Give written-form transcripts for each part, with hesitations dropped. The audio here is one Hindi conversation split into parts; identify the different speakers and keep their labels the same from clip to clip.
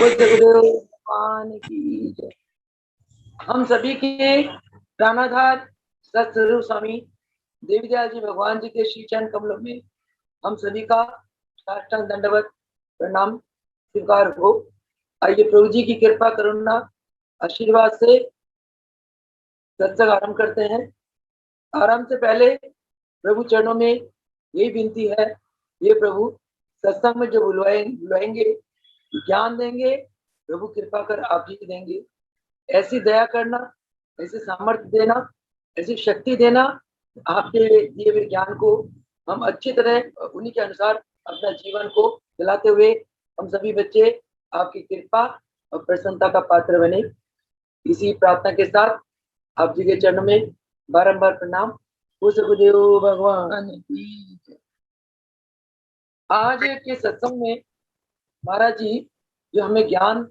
Speaker 1: गुरुदेव भगवान की जय। हम सभी के प्राणाधार सतस्वरूप स्वामी देवीदयाल जी भगवान जी के श्री चरण कमलों में हम सभी का साष्टांग दंडवत प्रणाम स्वीकार हो। आइए प्रभु जी की कृपा करुणा आशीर्वाद से सत्संग आरंभ करते हैं। आरंभ से पहले प्रभु चरणों में यही विनती है, ये प्रभु सत्संग में जो बुलवाएंगे ज्ञान देंगे, प्रभु कृपा कर आप जी देंगे। ऐसी दया करना, ऐसी सामर्थ्य देना, ऐसी शक्ति देना, आपके दिए हुए ज्ञान को हम अच्छी तरह उन्हीं के अनुसार अपना जीवन को चलाते हुए हम सभी बच्चे आपकी कृपा और प्रसन्नता का पात्र बने। इसी प्रार्थना के साथ आप जी के चरणों में बारंबार प्रणाम। गुरुदेव भगवान की जय। आज के सत्संग में महाराज जी जो हमें ज्ञान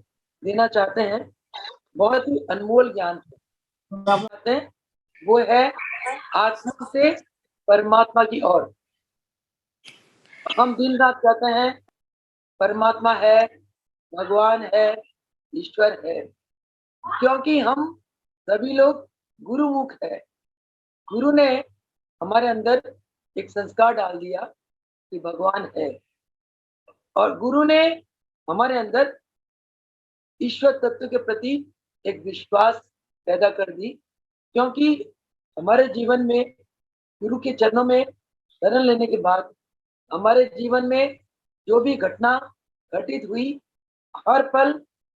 Speaker 1: देना चाहते हैं, बहुत ही अनमोल ज्ञान है। वो है आत्मा से परमात्मा की ओर। हम दिन रात कहते हैं परमात्मा है, भगवान है, ईश्वर है, क्योंकि हम सभी लोग गुरुमुख है। गुरु ने हमारे अंदर एक संस्कार डाल दिया कि भगवान है, और गुरु ने हमारे अंदर ईश्वर तत्व के प्रति एक विश्वास पैदा कर दी, क्योंकि हमारे जीवन में गुरु के चरणों में शरण लेने के बाद हमारे जीवन में जो भी घटना घटित हुई, हर पल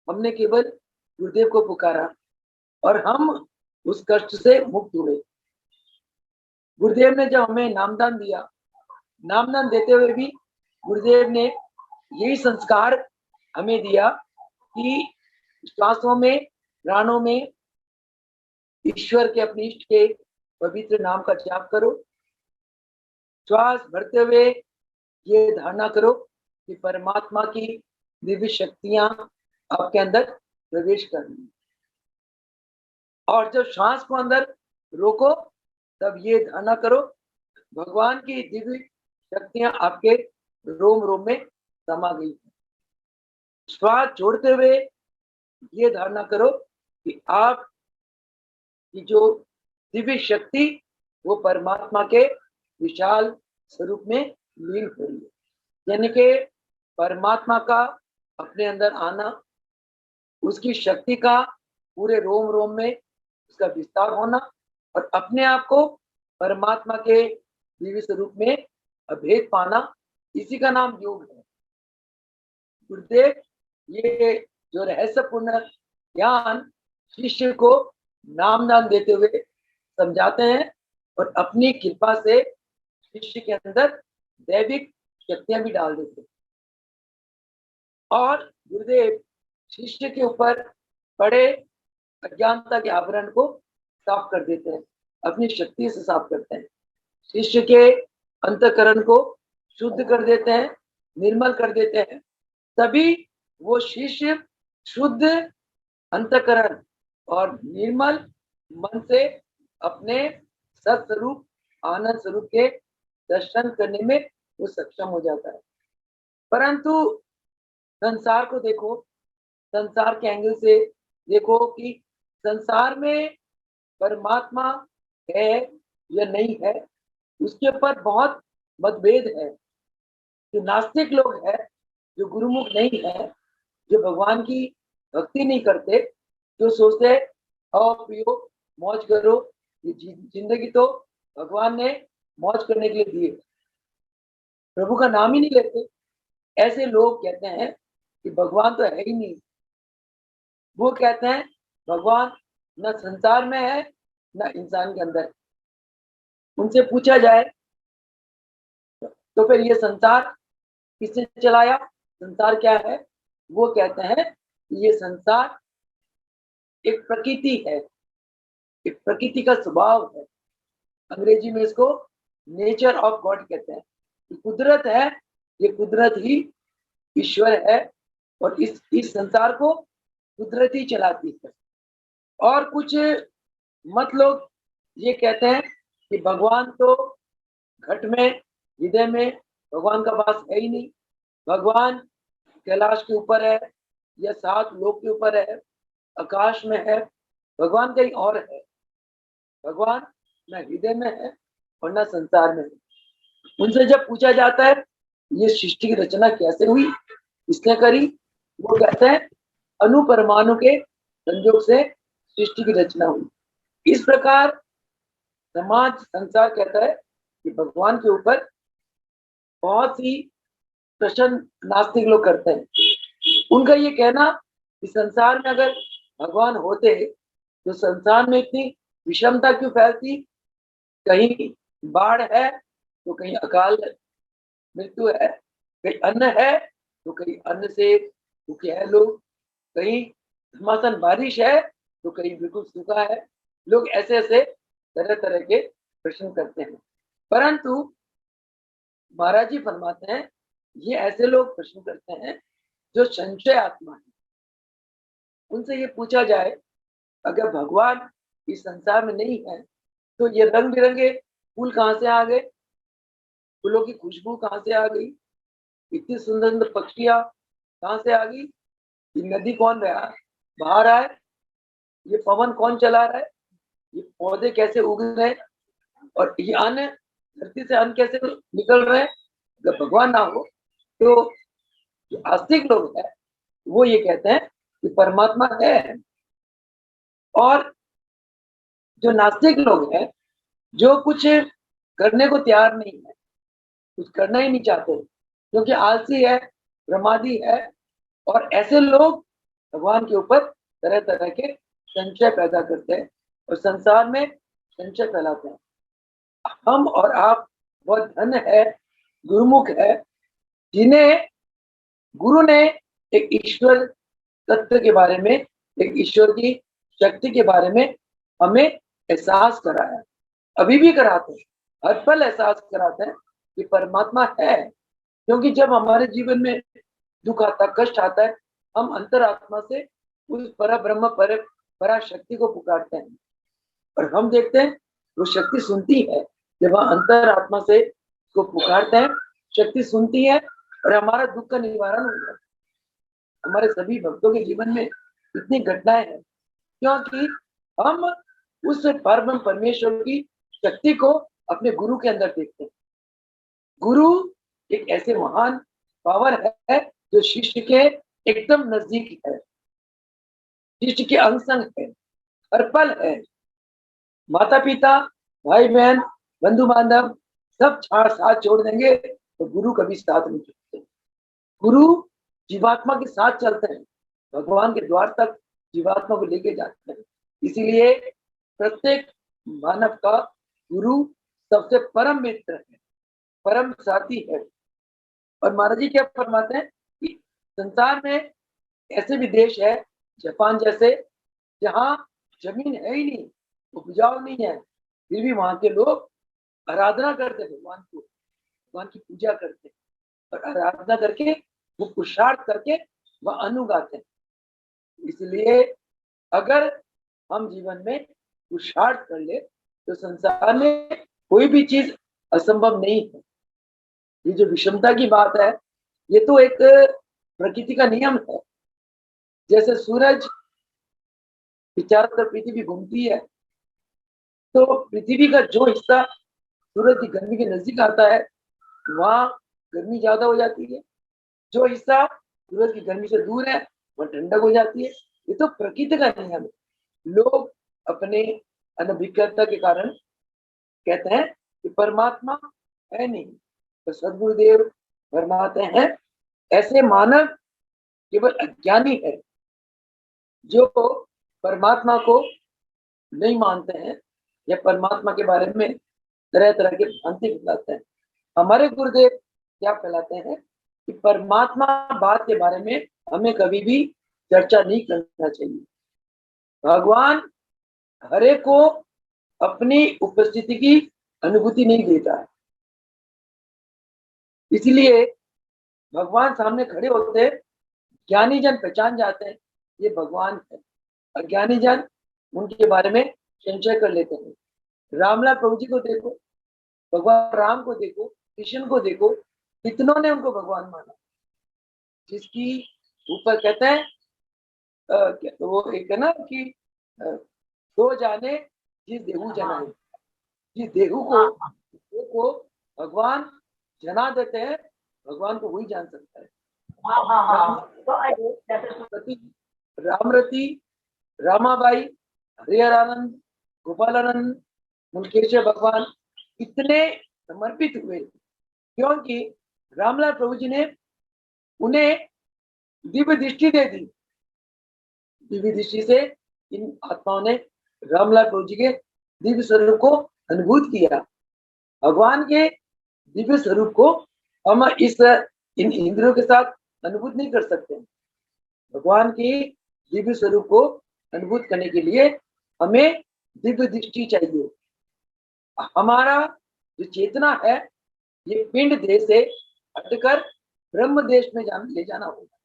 Speaker 1: हमने केवल गुरुदेव को पुकारा और हम उस कष्ट से मुक्त हुए। गुरुदेव ने जब हमें नामदान दिया, नामदान देते हुए भी गुरुदेव ने यही संस्कार हमें दिया कि श्वासों में, प्राणों में ईश्वर के, अपने इष्ट के पवित्र नाम का जाप करो। श्वास भरते हुए ये धारणा करो कि परमात्मा की दिव्य शक्तियां आपके अंदर प्रवेश कर रही, और जब श्वास को अंदर रोको तब ये धारणा करो भगवान की दिव्य शक्तियां आपके रोम रोम में समा गई। श्वास छोड़ते हुए ये धारणा करो कि आप की जो दिव्य शक्ति वो परमात्मा के विशाल स्वरूप में लीन हो रही है, यानी कि परमात्मा का अपने अंदर आना, उसकी शक्ति का पूरे रोम रोम में उसका विस्तार होना और अपने आप को परमात्मा के दिव्य स्वरूप में अभेद पाना, इसी का नाम योग है। गुरुदेव ये जो रहस्यपूर्ण ज्ञान शिष्य को नामदान देते हुए समझाते हैं और अपनी कृपा से शिष्य के अंदर दैविक शक्तियां भी डाल देते हैं, और गुरुदेव शिष्य के ऊपर पड़े अज्ञानता के आवरण को साफ कर देते हैं, अपनी शक्ति से साफ करते हैं, शिष्य के अंतःकरण को शुद्ध कर देते हैं, निर्मल कर देते हैं। तभी वो शिष्य शुद्ध अंतःकरण और निर्मल मन से अपने सत्स्वरूप आनंद स्वरूप के दर्शन करने में वो सक्षम हो जाता है। परंतु संसार को देखो, संसार के एंगल से देखो कि संसार में परमात्मा है या नहीं है, उसके ऊपर बहुत मतभेद है। जो नास्तिक लोग हैं, जो गुरुमुख नहीं है, जो भगवान की भक्ति नहीं करते, जो सोचते हैं खाओ पियो मौज करो, ये जिंदगी तो भगवान ने मौज करने के लिए दी है, प्रभु का नाम ही नहीं लेते, ऐसे लोग कहते हैं कि भगवान तो है ही नहीं। वो कहते हैं भगवान न संसार में है न इंसान के अंदर। उनसे पूछा जाए तो फिर ये संसार किसने चलाया, संसार क्या है? वो कहते हैं ये संसार एक प्रकृति है, एक प्रकृति का स्वभाव है। अंग्रेजी में इसको नेचर ऑफ गॉड कहते हैं। कुदरत है, ये कुदरत ही ईश्वर है, और इस संसार को कुदरत ही चलाती है। और कुछ मत लोग ये कहते हैं कि भगवान तो घट में, हृदय में भगवान का वास है ही नहीं, भगवान कैलाश के ऊपर है, या 7 लोक के ऊपर है, आकाश में है, भगवान कहीं और है। भगवान न हृदय में है और न संसार में है। उनसे जब पूछा जाता है ये सृष्टि की रचना कैसे हुई, किसने करी, वो कहते हैं अणु परमाणु के संयोग से सृष्टि की रचना हुई। इस प्रकार समाज संसार कहता है कि भगवान के ऊपर बहुत ही प्रश्न नास्तिक लोग करते हैं। उनका ये कहना कि संसार में अगर भगवान होते तो संसार में इतनी विषमता क्यों फैलती, कहीं बाढ़ है तो कहीं अकाल मृत्यु है, कहीं अन्न है तो कहीं अन्न से भूखे हैं लोग, कहीं घमासान बारिश है तो कहीं बिल्कुल सूखा है। लोग ऐसे ऐसे तरह तरह के प्रश्न करते हैं, परंतु महाराज जी फरमाते हैं ये ऐसे लोग प्रश्न करते हैं जो संशय आत्मा है। उनसे ये पूछा जाए अगर भगवान इस संसार में नहीं है तो ये रंग बिरंगे फूल कहाँ से आ गए, फूलों की खुशबू कहाँ से आ गई, इतनी सुंदर सुंदर पक्षियां कहाँ से आ गई, ये नदी कौन बहा रहा है, ये पवन कौन चला रहा है, ये पौधे कैसे उग रहे हैं, और ये अन्न धरती से अन्न कैसे निकल रहे हैं। अगर भगवान ना हो तो जो आस्तिक लोग हैं वो ये कहते हैं कि परमात्मा है, और जो नास्तिक लोग हैं जो कुछ करने को तैयार नहीं है, कुछ करना ही नहीं चाहते क्योंकि आलसी है, प्रमादी है, और ऐसे लोग भगवान के ऊपर तरह तरह के संशय पैदा करते हैं और संसार में संशय फैलाते हैं। हम और आप बहुत धन है, गुरुमुख है, जिन्हें गुरु ने एक ईश्वर तत्व के बारे में, एक ईश्वर की शक्ति के बारे में हमें एहसास कराया, अभी भी कराते हैं, हर पल एहसास कराते हैं कि परमात्मा है। क्योंकि जब हमारे जीवन में दुख आता, कष्ट आता है, हम अंतरात्मा से उस पर ब्रह्म पर पराशक्ति को पुकारते हैं और हम देखते हैं वो शक्ति सुनती है। जब हम अंतरात्मा से उसको पुकारते हैं, शक्ति सुनती है और हमारा दुख का निवारण हो जाता है। हमारे सभी भक्तों के जीवन में इतनी घटनाएं हैं क्योंकि हम उस परम परमेश्वर की शक्ति को अपने गुरु के अंदर देखते हैं। गुरु एक ऐसे महान पावर है जो शिष्य के एकदम नजदीक है, शिष्य के अंग संग है, हर पल है। माता पिता, भाई बहन, बंधु बांधव सब साथ छोड़ देंगे तो गुरु कभी साथ नहीं छोड़ते। गुरु जीवात्मा के साथ चलते हैं, भगवान के द्वार तक जीवात्मा को लेके जाते हैं। इसीलिए प्रत्येक मानव का गुरु सबसे परम मित्र है, परम साथी है। और महाराज जी क्या फरमाते हैं कि संसार में ऐसे भी देश है, जापान जैसे, जहाँ जमीन है ही नहीं, उपजाऊ नहीं है, फिर भी वहां के लोग आराधना करते भगवान को, भगवान की पूजा करते और आराधना करके वो पुरुषार्थ करके वह अन्न उगाते हैं। इसलिए अगर हम जीवन में पुरुषार्थ कर ले तो संसार में कोई भी चीज असंभव नहीं है। ये जो विषमता की बात है ये तो एक प्रकृति का नियम है। जैसे सूरज के चारों तरफ पृथ्वी घूमती है तो पृथ्वी का जो हिस्सा सूरज की गर्मी के नजदीक आता है वहां गर्मी ज्यादा हो जाती है, जो हिस्सा सूरज की गर्मी से दूर है वह ठंडक हो जाती है। ये तो प्रकृति का नियम है। लोग अपने अनभिज्ञता के कारण कहते हैं कि परमात्मा है नहीं, तो सदगुरुदेव फरमाते हैं ऐसे मानव केवल अज्ञानी है जो परमात्मा को नहीं मानते हैं या परमात्मा के बारे में तरह तरह के भ्रांति फैलाते हैं। हमारे गुरुदेव क्या फैलाते हैं कि परमात्मा बात के बारे में हमें कभी भी चर्चा नहीं करना चाहिए। भगवान हरे को अपनी उपस्थिति की अनुभूति नहीं देता है, इसलिए भगवान सामने खड़े होते, ज्ञानी जन पहचान जाते हैं ये भगवान है, अज्ञानी जन उनके बारे में संशय कर लेते हैं। रामलाल प्रभु जी को देखो, भगवान राम को देखो, कृष्ण को देखो, कितनों ने उनको भगवान माना। जिसकी ऊपर कहते हैं वो एक है ना कि तो जाने जिस देहू जना है, जिस देहू को भगवान जना देते हैं, भगवान को वही जान सकता है। रामरती, रामरती, रामाबाई, हरिहरानंद, गोपालानंद, मुनकेश्वर भगवान इतने समर्पित हुए क्योंकि रामलाल प्रभु जी ने उन्हें दिव्य दृष्टि दे दी। दिव्य दृष्टि से इन आत्माओं ने रामलाल प्रभु जी के दिव्य स्वरूप को अनुभूत किया। भगवान के दिव्य स्वरूप को हम इन इंद्रियों के साथ अनुभूत नहीं कर सकते। भगवान की दिव्य स्वरूप को अनुभूत करने के लिए हमें दिव्य दृष्टि चाहिए। हमारा जो चेतना है ये पिंड देश से हटकर ब्रह्म देश में ले जाना होगा।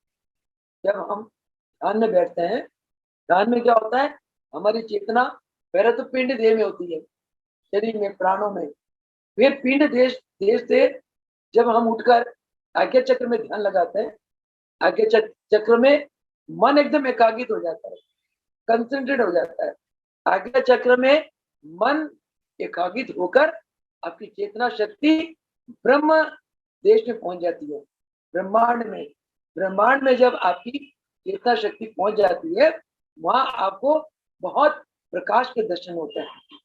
Speaker 1: जब हम ध्यान में बैठते हैं, ध्यान में क्या होता है, हमारी चेतना पहले तो पिंड देह में होती है, शरीर में, प्राणों में, फिर पिंड देश से जब हम उठकर आज्ञा चक्र में ध्यान लगाते हैं, आज्ञा चक्र में मन एकदम एकाग्रित हो जाता है, कंसंट्रेट हो जाता है। आज्ञा चक्र में मन एकाग्रित होकर आपकी चेतना शक्ति ब्रह्म देश में पहुंच जाती है। ब्रह्मांड में जब आपकी चेतना शक्ति पहुंच जाती है, वहां आपको बहुत प्रकाश के दर्शन होते हैं।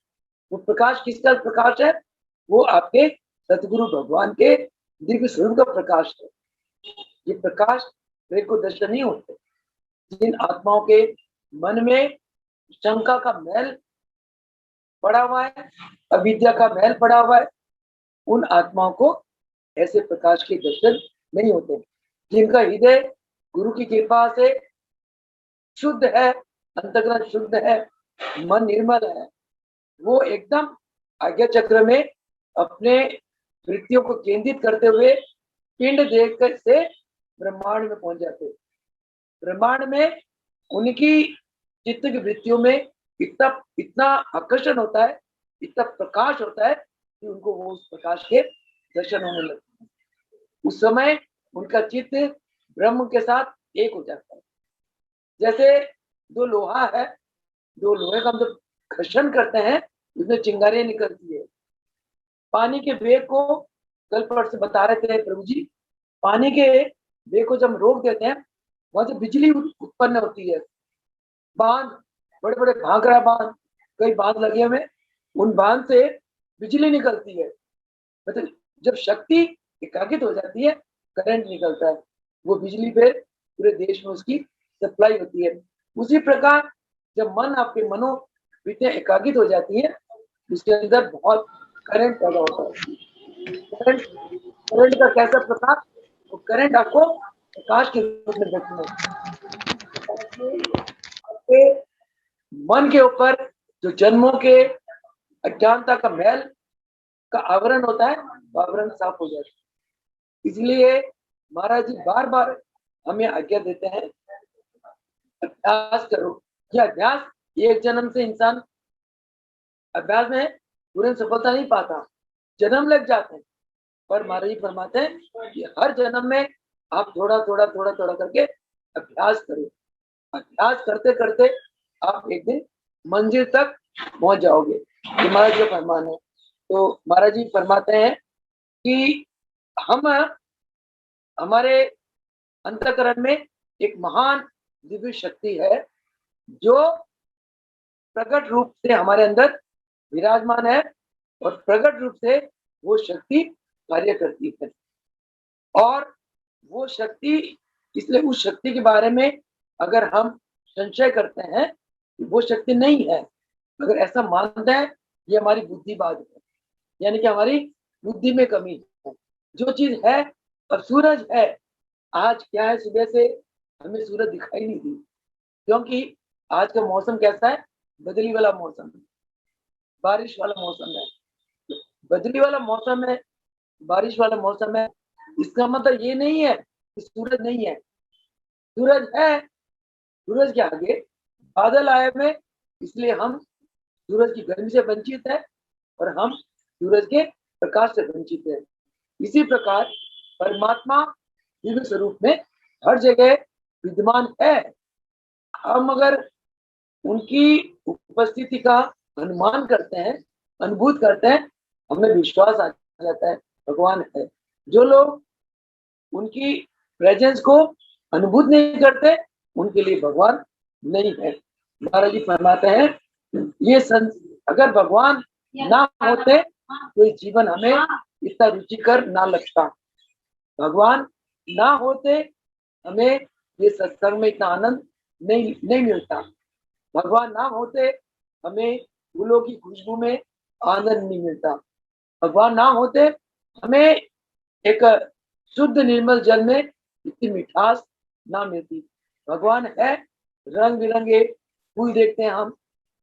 Speaker 1: वो प्रकाश किसका प्रकाश है? वो आपके सतगुरु भगवान के दिव्य स्वरूप का प्रकाश है। ये प्रकाश मेरे को दर्शन नहीं होते। जिन आत्माओं के मन में शंका का मैल पड़ा हुआ है, अविद्या का मैल पड़ा हुआ है, उन आत्माओं को ऐसे प्रकाश के दर्शन नहीं होते। जिनका हृदय गुरु की कृपा से शुद्ध है, अंतःकरण शुद्ध है, मन निर्मल है, वो एकदम आज्ञा चक्र में अपने वृत्तियों को केंद्रित करते हुए पिंड देख से ब्रह्मांड में पहुंच जाते। ब्रह्मांड में उनकी चित्त की वृत्तियों में इतना आकर्षण होता है, इतना प्रकाश होता है कि उनको वो उस प्रकाश के दर्शन होने लगते हैं। उस समय उनका चित्त ब्रह्म के साथ एक हो जाता है। जैसे दो लोहा है, दो लोहे का हम जब घर्षण करते हैं उसमें चिंगारियां निकलती है। पानी के वेग को कल परसों से बता रहे थे प्रभु जी, पानी के वेग को जब रोक देते हैं वहां से बिजली उत्पन्न होती है। बांध, बड़े बड़े भांकरा बांध, कई बांध लगे हुए, उन बांध से बिजली निकलती है। मतलब जब शक्ति एकाग्रित हो जाती है, करंट निकलता है, वो बिजली फिर पूरे देश में उसकी सप्लाई होती है। उसी प्रकार जब मन आपके मनोवृत्तियां एकाग्रित हो जाती है, उसके अंदर बहुत करंट पैदा होता है। करंट का कैसा प्रकार? तो करंट आपको प्रकाश के रूप में देखना है। आपके मन के ऊपर जो जन्मों के अज्ञानता का मैल का आवरण होता है, वो आवरण साफ हो जाता है। इसलिए महाराज जी बार बार हमें आज्ञा देते हैं, अभ्यास करो। यह अभ्यास एक जन्म से इंसान अभ्यास में तुरंत सफलता नहीं पाता, जन्म लग जाते हैं। पर महाराज जी फरमाते हैं कि हर जन्म में आप थोड़ा थोड़ा करके अभ्यास करो। अभ्यास करते करते आप एक दिन मंजिल तक पहुंच जाओगे। ये महाराज जी का फरमान है। तो महाराज जी फरमाते हैं कि हम हमारे अंतःकरण में एक महान दिव्य शक्ति है जो प्रकट रूप से हमारे अंदर विराजमान है, और प्रकट रूप से वो शक्ति कार्य करती है। और वो शक्ति, इसलिए उस शक्ति के बारे में अगर हम संशय करते हैं कि वो शक्ति नहीं है, अगर ऐसा मानते हैं, ये हमारी बुद्धिवाद है, यानी कि हमारी बुद्धि में कमी है। जो चीज है, अब सूरज है, आज क्या है, सुबह से हमें सूरज दिखाई नहीं दी, क्योंकि आज का मौसम कैसा है? बदली वाला मौसम है, बारिश वाला मौसम है। बदली वाला मौसम है, बारिश वाला मौसम है, इसका मतलब ये नहीं है कि सूरज नहीं है। सूरज है, सूरज के आगे बादल आए हुए, इसलिए हम सूरज की गर्मी से वंचित है और हम सूरज के प्रकाश से वंचित है। इसी प्रकार परमात्मा दिव्य स्वरूप में हर जगह विद्यमान है, हम अगर उनकी उपस्थिति का अनुमान करते हैं, अनुभूत करते हैं, हमें विश्वास आ जाता है भगवान है। जो लोग उनकी प्रेजेंस को अनुभूत नहीं करते, उनके लिए भगवान नहीं है। महाराज जी फरमाते हैं ये अगर भगवान ना होते तो जीवन हमें इतना रुचिकर ना लगता। भगवान ना होते हमें ये सत्संग में इतना आनंद नहीं मिलता। भगवान ना होते हमें फूलों की खुशबू में आनंद नहीं मिलता। भगवान ना होते हमें एक शुद्ध निर्मल जल में इतनी मिठास ना मिलती। भगवान है, रंग बिरंगे फूल देखते हैं हम।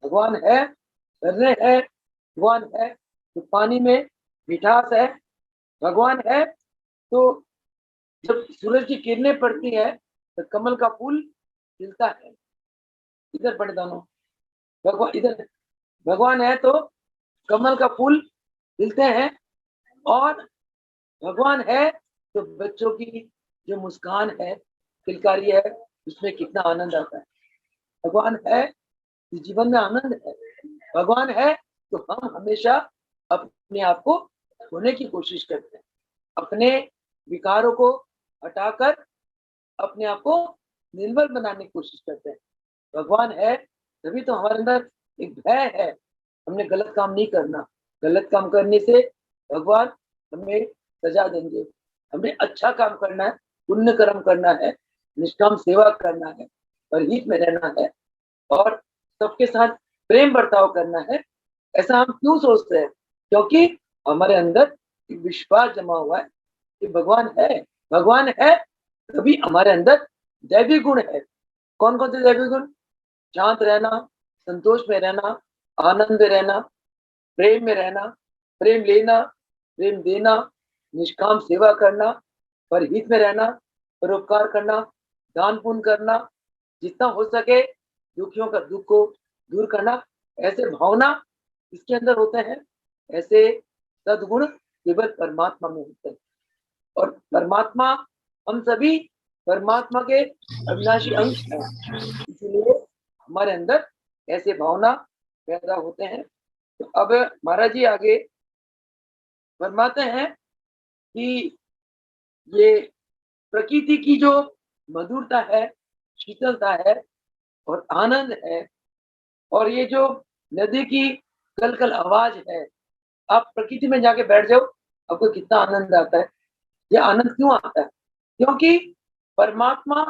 Speaker 1: भगवान है, झरने है। भगवान है तो पानी में मिठास है। भगवान है तो जब सूरज की किरणें पड़ती है तो कमल का फूल खिलता है। इधर पड़े दोनों, भगवान इधर। भगवान है तो कमल का फूल खिलते हैं, और भगवान है तो बच्चों की जो मुस्कान है, किलकारी है, उसमें कितना आनंद आता है। भगवान है तो जीवन में आनंद है। भगवान है तो हम हमेशा अपने आप को खोने की कोशिश करते हैं, अपने विकारों को हटाकर अपने आप को निर्मल बनाने की कोशिश करते हैं। भगवान है तभी तो हमारे अंदर एक भय है, हमने गलत काम नहीं करना। गलत काम करने से भगवान हमें सजा देंगे। हमें अच्छा काम करना है, पुण्य कर्म करना है, निष्काम सेवा करना है, परहित में रहना है, और सबके साथ प्रेम बर्ताव करना है। ऐसा हम क्यों सोचते हैं? क्योंकि हमारे अंदर एक विश्वास जमा हुआ है कि भगवान है। भगवान है तभी हमारे अंदर दैवी गुण है। कौन कौन से दैवी गुण? शांत रहना, संतोष में रहना, आनंद में रहना, प्रेम में रहना, प्रेम लेना, प्रेम देना, निष्काम सेवा करना, परहित में रहना, परोपकार करना, दान पुण्य करना, जितना हो सके दुखियों का दुख को दूर करना। ऐसे भावना इसके अंदर होते हैं। ऐसे सद्गुण केवल परमात्मा में होते हैं, और परमात्मा हम सभी परमात्मा के अविनाशी अंश हैं। इसलिए हमारे अंदर ऐसे भावना पैदा होते हैं। तो अब महाराज जी आगे फरमाते हैं कि ये प्रकृति की जो मधुरता है, शीतलता है और आनंद है, और ये जो नदी की कलकल आवाज है, आप प्रकृति में जाके बैठ जाओ, आपको कितना आनंद आता है। ये आनंद क्यों आता है? क्योंकि परमात्मा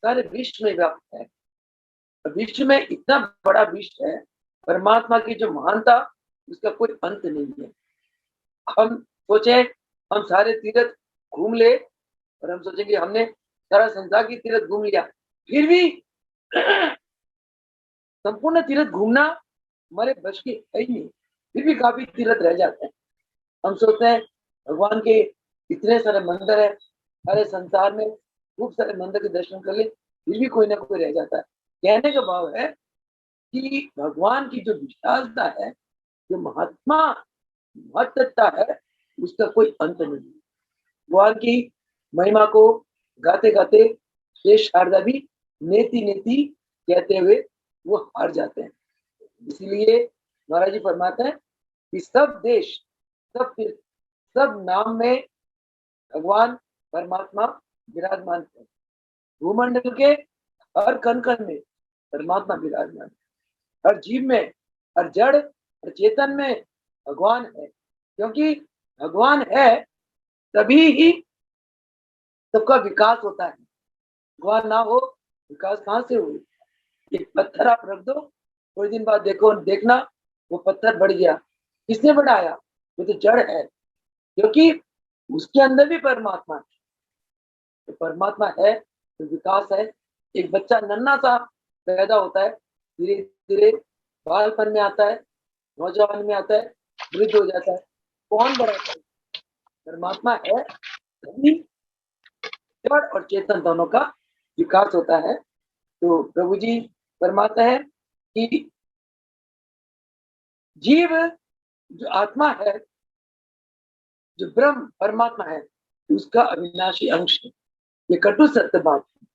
Speaker 1: सारे विश्व में व्याप्त है। विश्व में इतना बड़ा विश्व है, परमात्मा की जो महानता उसका कोई अंत नहीं है। हम सोचे हम सारे तीर्थ घूम ले, और हम सोचेंगे हमने सारा संसार की तीर्थ घूम लिया, फिर भी संपूर्ण तीर्थ घूमना हमारे बस की है ही नहीं। फिर भी काफी तीर्थ रह जाते हैं। हम सोचते हैं भगवान के इतने सारे मंदिर है, सारे संसार में खूब सारे मंदिर के दर्शन कर ले, फिर भी कोई ना कोई रह जाता है। कहने का भाव है कि भगवान की जो विशालता है, जो महत्ता है, उसका कोई अंत नहीं। भगवान की महिमा को गाते गाते शेष शारदा भी नेति नेति कहते हुए वो हार जाते हैं। इसीलिए महाराज जी फरमाते हैं कि सब देश, सब तीर्थ, सब नाम में भगवान परमात्मा विराजमान है। भूमंडल के हर कण कण में परमात्मा विराजमान है। हर जीव में, हर जड़, हर चेतन में भगवान है। क्योंकि भगवान है तभी ही सबका विकास होता है। भगवान ना हो, विकास कहाँ से हो? एक पत्थर आप रख दो, थोड़े दिन बाद देखना वो पत्थर बढ़ गया। किसने बढ़ाया? वो तो जड़ है, क्योंकि उसके अंदर भी परमात्मा है। तो परमात्मा है तो विकास है। एक बच्चा नन्हा सा पैदा होता है, धीरे धीरे बालपन में आता है, नौजवान में आता है, वृद्ध हो जाता है। कौन बढ़ाता है? परमात्मा है तभी जड़ और चेतन दोनों का विकास होता है। तो प्रभु जी फरमाते हैं कि जीव जो आत्मा है, जो ब्रह्म परमात्मा है, उसका अविनाशी अंश है। ये कटु सत्य बात है।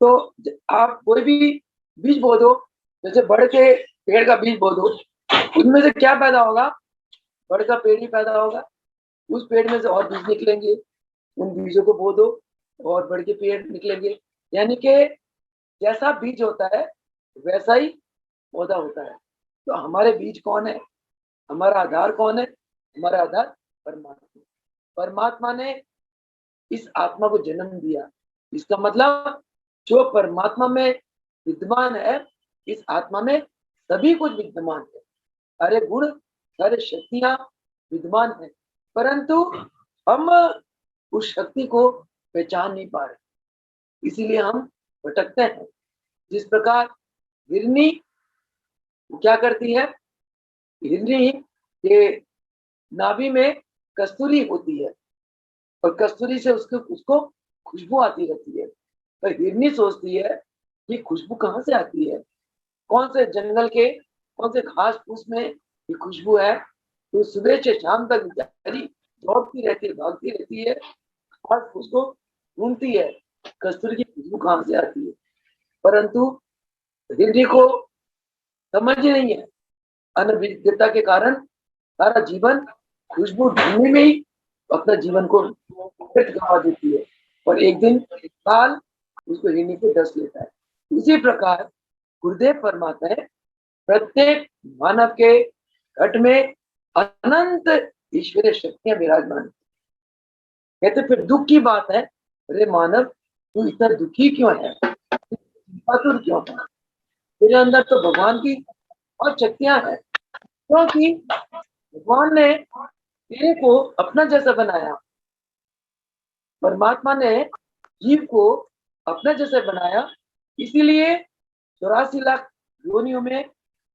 Speaker 1: तो आप कोई भी बीज बो दो, जैसे बड़ के पेड़ का बीज बो दो, उनमें से क्या पैदा होगा? बड़ का पेड़ ही पैदा होगा। उस पेड़ में से और बीज निकलेंगे, उन बीजों को बो दो और बड़ के पेड़ निकलेंगे। यानी कि जैसा बीज होता है वैसा ही पौधा होता है। तो हमारे बीज कौन है? हमारा आधार कौन है? हमारा आधार परमात्मा। परमात्मा ने इस आत्मा को जन्म दिया। इसका मतलब जो परमात्मा में विद्यमान है, इस आत्मा में सभी कुछ विद्यमान है। सारे गुण, सारे शक्तियां विद्यमान है, परंतु हम उस शक्ति को पहचान नहीं पा रहे, इसीलिए हम भटकते हैं। जिस प्रकार हिरनी क्या करती है? हिरनी के नाभि में कस्तूरी होती है और कस्तूरी से उसको खुशबू आती रहती है। पर हिरनी सोचती है कि खुशबू कहाँ से आती है, कौन से जंगल के कौन से घास फूस में ये खुशबू है। तो सुबह से शाम तक बेचारी दौड़ती रहती है, भागती रहती है, घास फूस को ढूंढती है, कस्तूरी की खुशबू कहाँ से आती है। परंतु हिरनी को समझ ही नहीं है, अनभिज्ञता के कारण सारा जीवन खुशबू ढूंढने में ही अपना जीवन को गवा देती है, और एक दिन एक साल उसको हिरनी को डस लेता है। इसी प्रकार गुरुदेव फरमाते हैं प्रत्येक मानव के घट में अनंत ईश्वरीय शक्तियां विराजमान। कहते फिर दुख की बात है, अरे मानव तू इतना दुखी क्यों है, आतुर क्यों है? तेरे अंदर तो भगवान की और शक्तियां हैं, क्योंकि भगवान ने तेरे को अपना जैसा बनाया। परमात्मा ने जीव को अपने जैसे बनाया, इसीलिए 84 लाख योनियों में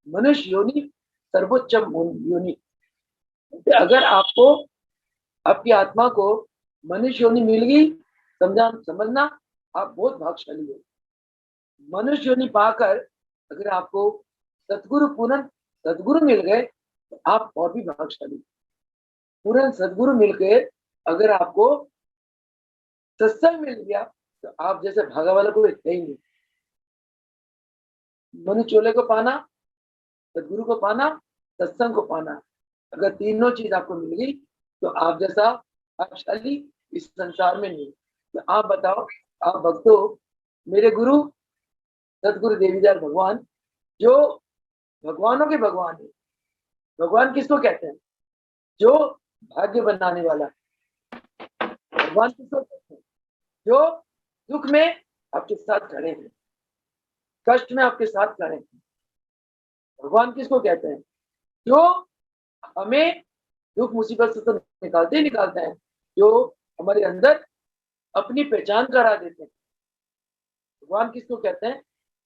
Speaker 1: मनुष्य योनि सर्वोच्च योनि। अगर आपको आपकी आत्मा को मनुष्य योनि मिल गई, समझना आप बहुत भाग्यशाली हो। मनुष्य योनि पाकर अगर आपको पूर्ण सदगुरु मिल गए तो आप और भी भाग्यशाली। पूर्ण सदगुरु मिलके अगर आपको सत्संग मिल गया तो आप जैसे भागा वाला कोई है ही नहीं। मनुष्य चोले को पाना, सदगुरु को पाना, सत्संग को पाना, अगर तीनों चीज आपको मिल गई तो आप जैसा भाग्यशाली इस संसार में नहीं। तो आप बताओ, आप भक्तों, मेरे गुरु सदगुरु देवीदास भगवान जो भगवानों के भगवान है। भगवान किसको कहते हैं? जो भाग्य बनाने वाला। भगवान किसको कहते हैं? जो दुख में आपके साथ खड़े हैं, कष्ट में आपके साथ खड़े हैं। भगवान किसको कहते हैं? जो हमें दुख मुसीबत से तो निकालते ही निकालते हैं, जो हमारे अंदर अपनी पहचान करा देते हैं। भगवान किसको कहते हैं?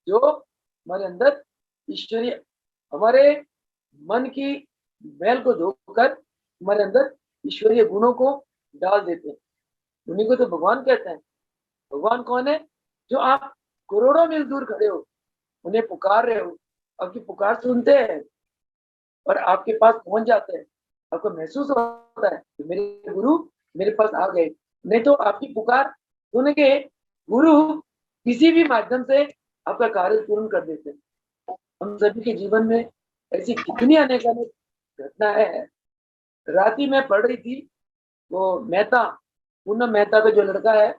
Speaker 1: जो हमारे अंदर ईश्वरीय, हमारे मन की मैल को धोकर हमारे अंदर ईश्वरीय गुणों को डाल देते हैं, उन्हीं को तो भगवान कहते हैं। भगवान कौन है? जो आप करोड़ों मील दूर खड़े हो, उन्हें पुकार रहे हो, आपकी पुकार सुनते हैं और आपके पास पहुंच जाते हैं। आपको महसूस होता है कि मेरे गुरु मेरे पास आ गए। नहीं तो आपकी पुकार सुन के गुरु किसी भी माध्यम से आपका कार्य पूर्ण कर देते हैं। हम सभी के जीवन में ऐसी कितनी अनेक घटनाएं हैं। राती में पढ़ रही थी, वो मेहता, पूनम मेहता का जो लड़का है,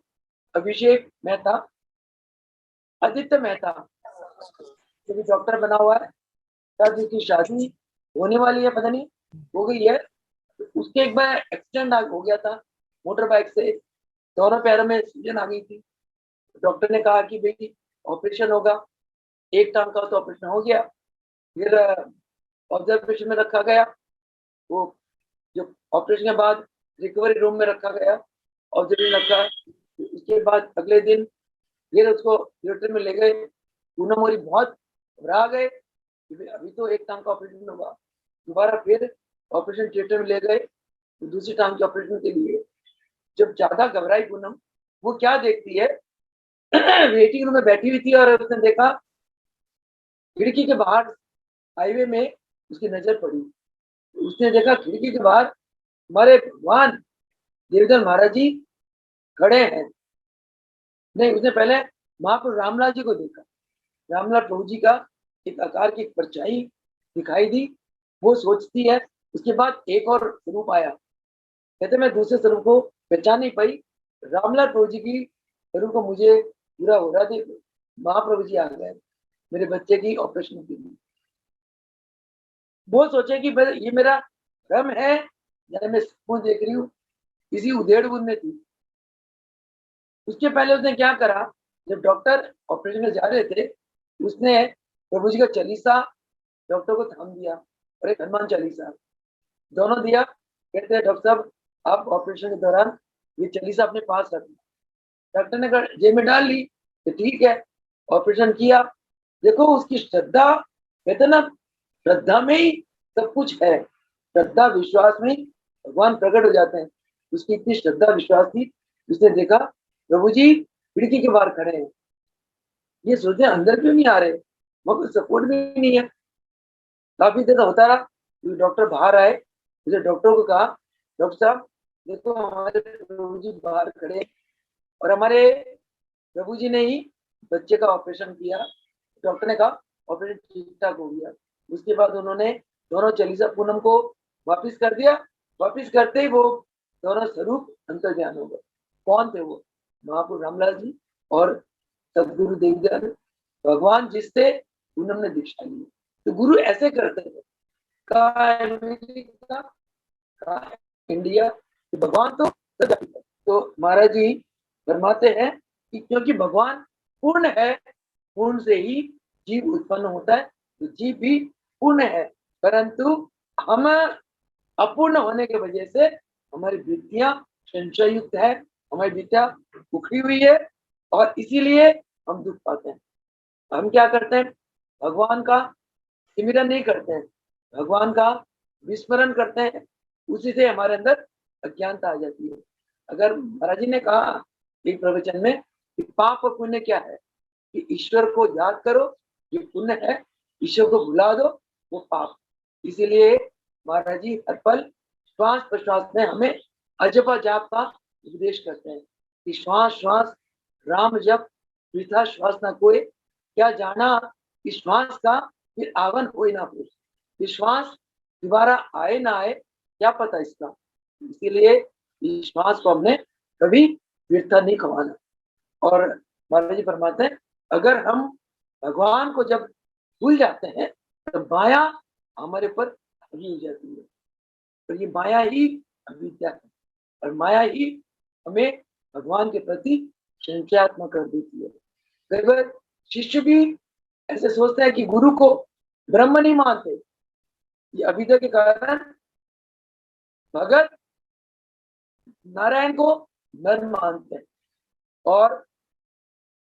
Speaker 1: अभिषेक मेहता, आदित्य मेहता, जो डॉक्टर बना हुआ है, शायद उसकी शादी होने वाली है, पता नहीं हो गई है। उसके एक बार एक्सीडेंट हो गया था मोटर बाइक से, दोनों पैरों में सूजन आ गई थी। डॉक्टर ने कहा कि भाई ऑपरेशन होगा, एक टांग का तो ऑपरेशन हो गया। फिर ऑब्जर्वेशन में रखा गया, वो जो ऑपरेशन के बाद रिकवरी रूम में रखा गया, ऑब्जर्वेशन रखा। उसके बाद अगले दिन फिर उसको थिएटर में ले गए। पूनम मोरी बहुत घबरा गए, अभी तो एक टांग का ऑपरेशन होगा। दोबारा फिर ऑपरेशन थिएटर में ले गए तो दूसरी टांग के ऑपरेशन के लिए। जब ज्यादा घबराई पूनम, वो क्या देखती है, वेटिंग रूम में बैठी हुई थी और उसने देखा खिड़की के बाहर हाईवे में उसकी नजर पड़ी। उसने देखा खिड़की के बाहर हमारे भगवान देवधर महाराज जी खड़े हैं। नहीं, उसने पहले महाप्रभु रामलाल जी को देखा। रामलाल प्रभु जी का एक आकार की एक परछाई दिखाई दी। वो सोचती है, उसके बाद एक और स्वरूप आया। कहते मैं दूसरे स्वरूप को पहचान नहीं पाई। रामलाल प्रभु जी की स्वरूप को मुझे पूरा हो रहा था, महाप्रभु जी आ गए मेरे बच्चे की ऑपरेशन के लिए। वो सोचे कि ये मेरा भ्रम है या मैं सपना देख रही हूँ। इसी उधेड़ बुन में थी। उसके पहले उसने क्या करा, जब डॉक्टर ऑपरेशन में जा रहे थे, उसने प्रभु जी का चालीसा डॉक्टर को थाम दिया और एक हनुमान चालीसा दोनों दिया। कहते हैं डॉक्टर साहब आप ऑपरेशन के दौरान ये चालीसा अपने पास रखना। डॉक्टर ने जेब में डाल ली तो ठीक है, ऑपरेशन किया। देखो उसकी श्रद्धा, कहते ना श्रद्धा में ही सब कुछ है। श्रद्धा विश्वास में भगवान प्रकट हो जाते हैं। उसकी इतनी श्रद्धा विश्वास थी, उसने देखा प्रभु जी खिड़की के बाहर खड़े हैं। ये सोचते अंदर क्यों नहीं आ रहे, वहां कोई सपोर्ट भी नहीं है। काफी देर होता रहा, डॉक्टर बाहर आए। मुझे डॉक्टर को कहा डॉक्टर साहब देखो हमारे प्रभु जी बाहर खड़े और हमारे प्रभु जी ने ही बच्चे का ऑपरेशन किया। डॉक्टर ने कहा ऑपरेशन ठीक ठाक हो गया। उसके बाद उन्होंने दोनों चालीसा पूनम को वापिस कर दिया। वापिस करते ही वो दोनों स्वरूप अंतर ध्यान हो गए। कौन थे वो? महाप्रभु रामलाल जी और सदगुरु देवदयाल भगवान जिससे पूनम ने दीक्षा ली। तो गुरु ऐसे करते थे। कहा अमेरिका, कहा इंडिया, तो भगवान तो तो महाराज जी फरमाते हैं कि क्योंकि भगवान पूर्ण है, पूर्ण से ही जीव उत्पन्न होता है, तो जीव भी पूर्ण है। परंतु हम अपूर्ण होने की वजह से हमारी वृत्तियां संशय युक्त है, हमारी वृत्तियां उखड़ी हुई है और इसीलिए हम दुख पाते हैं। हम क्या करते हैं, भगवान का सिमरन नहीं करते हैं, भगवान का विस्मरण करते हैं। उसी से हमारे अंदर अज्ञानता आ जाती है। अगर महाराज जी ने कहा एक प्रवचन में कि पाप और पुण्य क्या है, कि ईश्वर को याद करो जो पुण्य है, ईश्वर को भुला दो वो पाप। इसीलिए महाराज जी हर पल श्वास प्रश्वास में हमें अजपा जाप का उपदेश करते हैं कि श्वास श्वास राम जप वृथा श्वास न कोई, क्या जाना इस श्वास का फिर आवन हो ना हो। विश्वास दोबारा आए ना आए क्या पता इसका। इसीलिए विश्वास को हमने कभी वृथा नहीं खवाना। और महाराज जी फरमाते हैं अगर हम भगवान को जब भूल जाते हैं तो माया हमारे पर हावी हो जाती है। तो ये माया ही अविद्या है और माया ही हमें भगवान के प्रति संशयात्मक कर देती है। कई बार शिष्य भी ऐसे सोचते हैं कि गुरु को ब्रह्म नहीं मानते। ये अविद्या के कारण भगत नारायण को नर मानते हैं और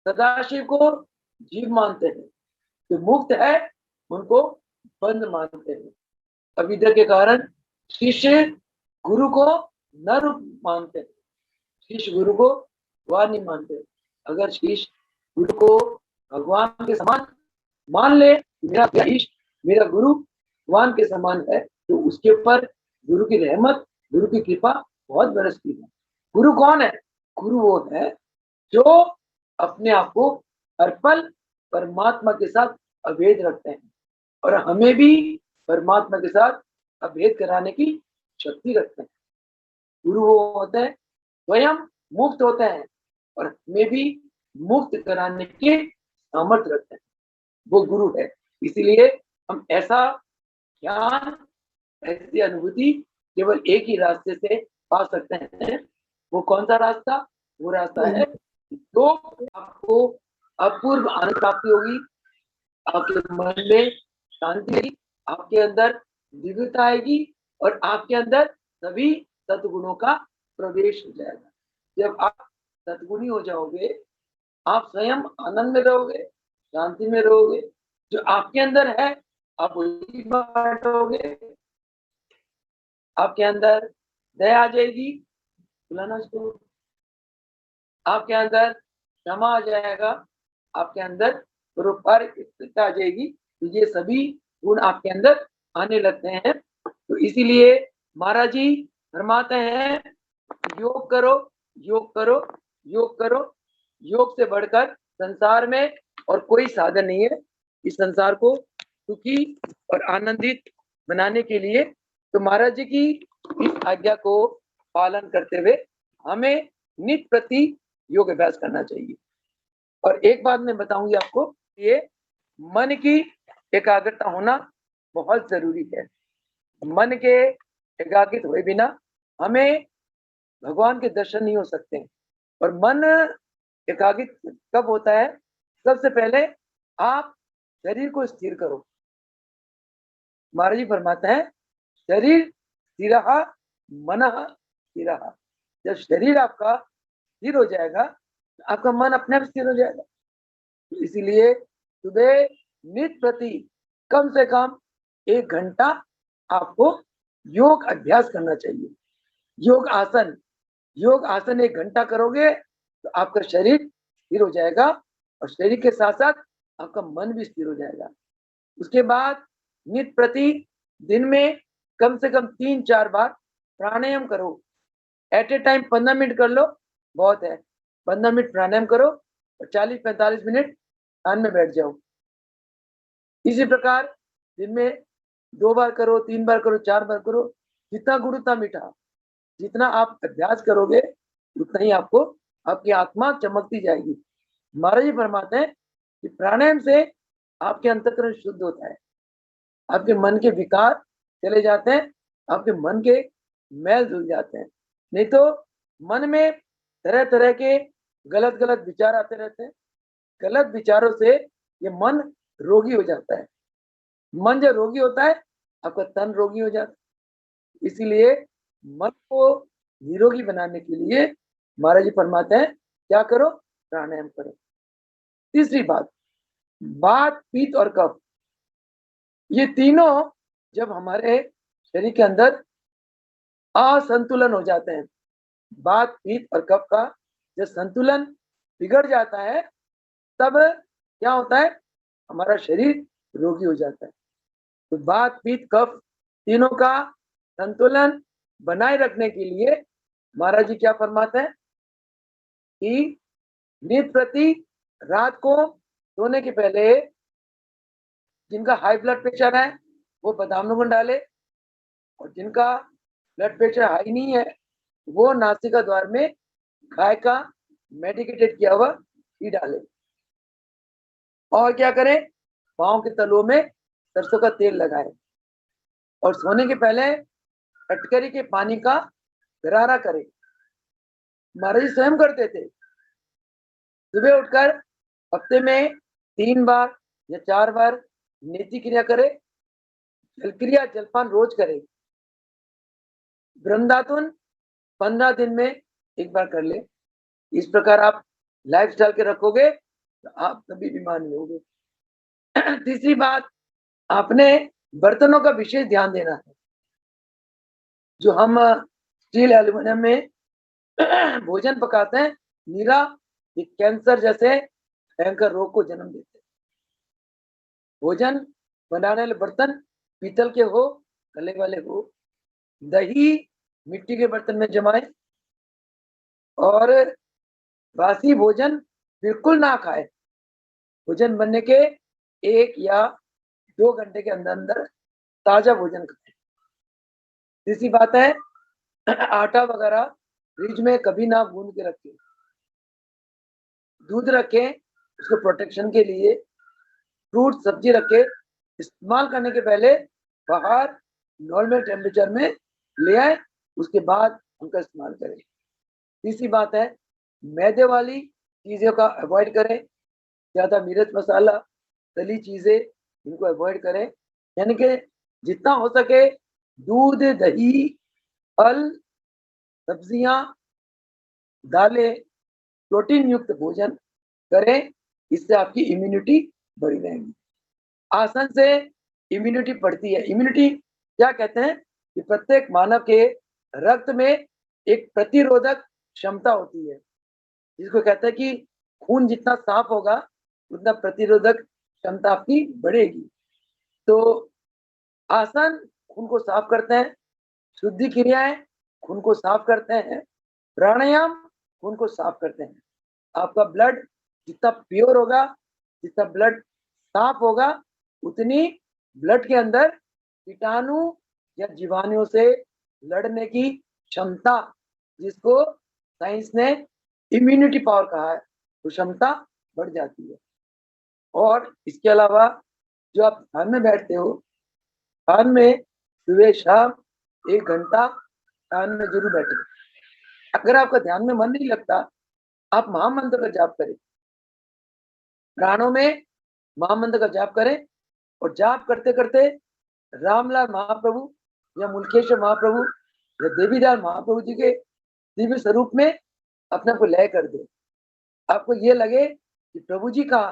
Speaker 1: सदाशिव को जीव मानते हैं। जो मुक्त है उनको बंद मानते हैं। अविद्या के कारण शिष्य गुरु को नर मानते हैं, शिष्य गुरु को भगवान नहीं मानते। अगर शिष्य गुरु को भगवान के समान मान ले, मेरा इष्ट मेरा गुरु भगवान के समान है, तो उसके ऊपर गुरु की रहमत गुरु की कृपा बहुत बरसती है। गुरु कौन है? गुरु वो है जो अपने आप को हर पल परमात्मा के साथ अभेद रखते हैं और हमें भी परमात्मा के साथ अभेद कराने की शक्ति रखते हैं। गुरु वो होते हैं स्वयं मुक्त होते हैं और हमें भी मुक्त कराने के सामर्थ्य रखते हैं। वो गुरु है। इसीलिए हम ऐसा ज्ञान, ऐसी अनुभूति केवल एक ही रास्ते से पा सकते हैं। वो कौन सा रास्ता? वो रास्ता है जो आपको अपूर्व आनंद प्राप्ति होगी, आपके मन में शांति आएगी, आपके अंदर दिव्यता आएगी और आपके अंदर सभी सद्गुणों का प्रवेश हो जाएगा। जब आप सद्गुणी हो जाओगे, आप स्वयं आनंद में रहोगे, शांति में रहोगे। जो आपके अंदर है आप वही बांटोगे। आपके अंदर दया आ जाएगी, बुलाना उसको। आपके अंदर क्षमा आ जाएगा, आपके अंदर परोपकारिता आ जाएगी। तो ये सभी गुण आपके अंदर आने लगते हैं। तो इसीलिए महाराज जी फरमाते हैं योग करो, योग करो, योग करो। योग से बढ़कर संसार में और कोई साधन नहीं है इस संसार को सुखी और आनंदित बनाने के लिए। तो महाराज जी की इस आज्ञा को पालन करते हुए हमें नित्य प्रति योग अभ्यास करना चाहिए। और एक बात मैं बताऊंगी आपको, ये मन की एकाग्रता होना बहुत जरूरी है। मन के एकाग्रित हुए बिना हमें भगवान के दर्शन नहीं हो सकते। और मन एकाग्रित कब होता है? सबसे पहले आप शरीर को स्थिर करो। महाराज जी फरमाते हैं शरीर स्थिरः मनः स्थिरः। जब शरीर आपका स्थिर हो जाएगा, आपका मन अपने आप स्थिर हो जाएगा। इसीलिए सुबह नित्य प्रति कम से कम 1 घंटा आपको योग अभ्यास करना चाहिए। योग आसन 1 घंटा करोगे तो आपका शरीर स्थिर हो जाएगा और शरीर के साथ साथ आपका मन भी स्थिर हो जाएगा। उसके बाद नित्य प्रति दिन में कम से कम 3-4 बार प्राणायाम करो। एट ए टाइम 15 मिनट कर लो, बहुत है। 15 मिनट प्राणायाम करो और 40-45 मिनट ध्यान में बैठ जाओ। इसी प्रकार दिन में 2 बार करो, 3 बार करो, 4 बार करो। जितना गुड़ उतना मीठा। जितना आप अभ्यास करोगे उतना ही आपको आपकी आत्मा चमकती जाएगी। महाराज जी फरमाते हैं कि प्राणायाम से आपके अंतःकरण शुद्ध होता है, आपके मन के विकार चले जाते हैं, आपके मन के मैल धुल जाते हैं। नहीं तो मन में तरह तरह के गलत गलत विचार आते रहते हैं। गलत विचारों से ये मन रोगी हो जाता है। मन जब रोगी होता है, आपका तन रोगी हो जाता है। इसीलिए मन को निरोगी बनाने के लिए महाराज जी फरमाते हैं क्या करो? प्राणायाम करो। तीसरी बात, वात पित्त और कफ, ये तीनों जब हमारे शरीर के अंदर असंतुलन हो जाते हैं, वात पित्त और कफ का जब संतुलन बिगड़ जाता है, तब क्या होता है? हमारा शरीर रोगी हो जाता है। तो वात पित्त कफ तीनों का संतुलन बनाए रखने के लिए महाराज जी क्या फरमाते हैं कि नित्य प्रति रात को सोने के पहले जिनका हाई ब्लड प्रेशर है वो बादाम नमक डाले, और जिनका ब्लड प्रेशर हाई नहीं है वो नासिका द्वार में गाय का मेडिकेटेड किया हुआ घी डाले। और क्या करें? पाँव के तलुओं में सरसों का तेल लगाए और सोने के पहले कटकरी के पानी का गरारा करें। महाराज जी स्वयं करते थे। सुबह उठकर हफ्ते में 3 बार या 4 बार नेति क्रिया करे, जल क्रिया जलपान रोज करे। ब्रह्मदातुन 15 दिन में 1 बार कर ले। इस प्रकार आप लाइफस्टाइल के रखोगे तो आप कभी बीमार नहीं होगे। तीसरी बात, आपने बर्तनों का विशेष ध्यान देना है। जो हम स्टील एल्यूमिनियम में भोजन पकाते हैं, नीरा ये कैंसर जैसे भयंकर रोग को जन्म देते हैं। भोजन बनाने वाले बर्तन पीतल के हो, गले वाले हो। दही मिट्टी के बर्तन में जमाए और बासी भोजन बिल्कुल ना खाए। भोजन बनने के 1 या 2 घंटे के अंदर अंदर ताजा भोजन खाए। तीसरी बात है आटा वगैरह फ्रिज में कभी ना गूंद के रखें। दूध रखें उसको प्रोटेक्शन के लिए, फ्रूट सब्जी रखें, इस्तेमाल करने के पहले बाहर नॉर्मल टेम्परेचर में ले आए, उसके बाद उनका इस्तेमाल करें। तीसरी बात है मैदे वाली चीज़ों का अवॉइड करें। ज़्यादा मिर्च मसाला तली चीज़ें इनको अवॉइड करें। यानी कि जितना हो सके दूध, दही, फल, सब्जियां, दालें, प्रोटीन युक्त भोजन करें। इससे आपकी इम्यूनिटी बढ़ी रहेगी। आसन से इम्यूनिटी बढ़ती है। इम्यूनिटी क्या कहते हैं कि प्रत्येक मानव के रक्त में एक प्रतिरोधक क्षमता होती है, जिसको कहते हैं कि खून जितना साफ होगा उतना प्रतिरोधक क्षमता आपकी बढ़ेगी। तो आसन खून को साफ करते हैं, शुद्धि क्रियाएं खून को साफ करते हैं, प्राणायाम खून को साफ करते हैं। आपका ब्लड जितना प्योर होगा, जितना ब्लड साफ होगा उतनी ब्लड के अंदर कीटाणु या जीवाणुओं से लड़ने की क्षमता, जिसको साइंस ने इम्यूनिटी पावर कहा है, वो क्षमता बढ़ जाती है। और इसके अलावा जो आप ध्यान में बैठते हो, ध्यान में सुबह शाम 1 घंटा ध्यान में जरूर बैठे। अगर आपका ध्यान में मन नहीं लगता, आप महामंत्र का जाप करें, प्राणों में महामंत्र का जाप करें, और जाप करते करते रामलाल महाप्रभु या मुल्केश्वर महाप्रभु या देवीलाल महाप्रभु जी के दिव्य स्वरूप में अपने को लय कर दे। आपको ये लगे कि प्रभु जी का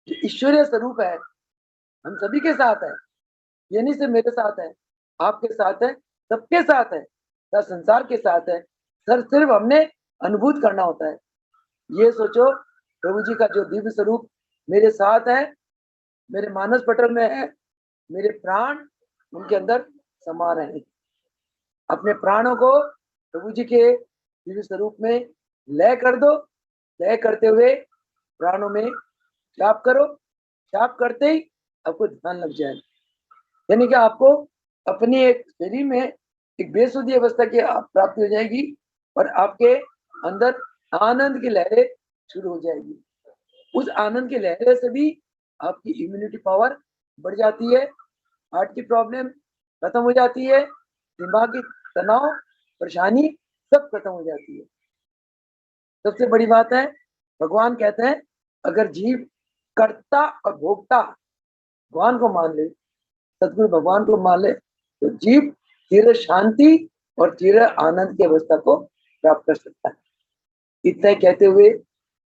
Speaker 1: जो ईश्वरीय स्वरूप है हम सभी के साथ है, ये नहीं सिर्फ मेरे साथ है, आपके साथ है, सबके साथ है, संसार के साथ है। सर सिर्फ हमने अनुभूत करना होता है। ये सोचो प्रभु जी का जो दिव्य स्वरूप मेरे साथ है, मेरे मानस पटल में है, मेरे प्राण उनके अंदर समा रहे हैं। अपने प्राणों को प्रभु जी के दिव्य स्वरूप में लय कर दो। लय करते हुए प्राणों में जाप करो। जाप करते ही आपको ध्यान लग जाए, यानी कि आपको अपनी एक शरीर में एक बेसुधी अवस्था की प्राप्ति हो जाएगी और आपके अंदर आनंद की लहरें शुरू हो जाएगी। उस आनंद की लहरें से भी आपकी इम्यूनिटी पावर बढ़ जाती है, हार्ट की प्रॉब्लम खत्म हो जाती है, दिमागी तनाव परेशानी सब खत्म हो जाती है। सबसे बड़ी बात है, भगवान कहते हैं अगर जीव कर्ता और भोक्ता भगवान को मान ले, सदगुरु भगवान को मान ले, तो जीव चिर शांति और चिर आनंद की अवस्था को प्राप्त कर सकता है। इतना कहते हुए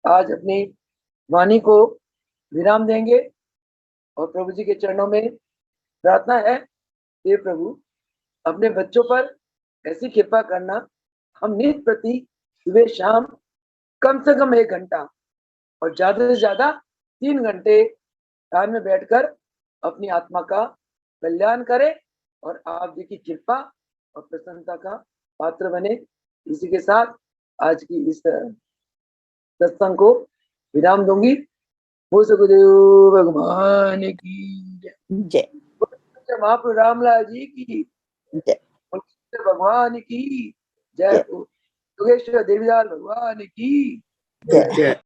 Speaker 1: आज अपनी वाणी को विराम देंगे और प्रभु जी के चरणों में प्रार्थना है, हे प्रभु अपने बच्चों पर ऐसी कृपा करना, हम नित्य प्रति सुबह शाम कम से कम 1 घंटा और ज्यादा से ज्यादा 3 घंटे ध्यान में बैठकर अपनी आत्मा का कल्याण करें और आप जी की कृपा और प्रसन्नता का पात्र बने। इसी के साथ आज की इस सत्संग को विराम दूंगी। हो सकुदेव भगवान की
Speaker 2: जय।
Speaker 1: महाप्रभु रामलाल जी की
Speaker 2: जय।
Speaker 1: भगवान की जय। योगेश्वर देवीलाल भगवान की
Speaker 2: जय।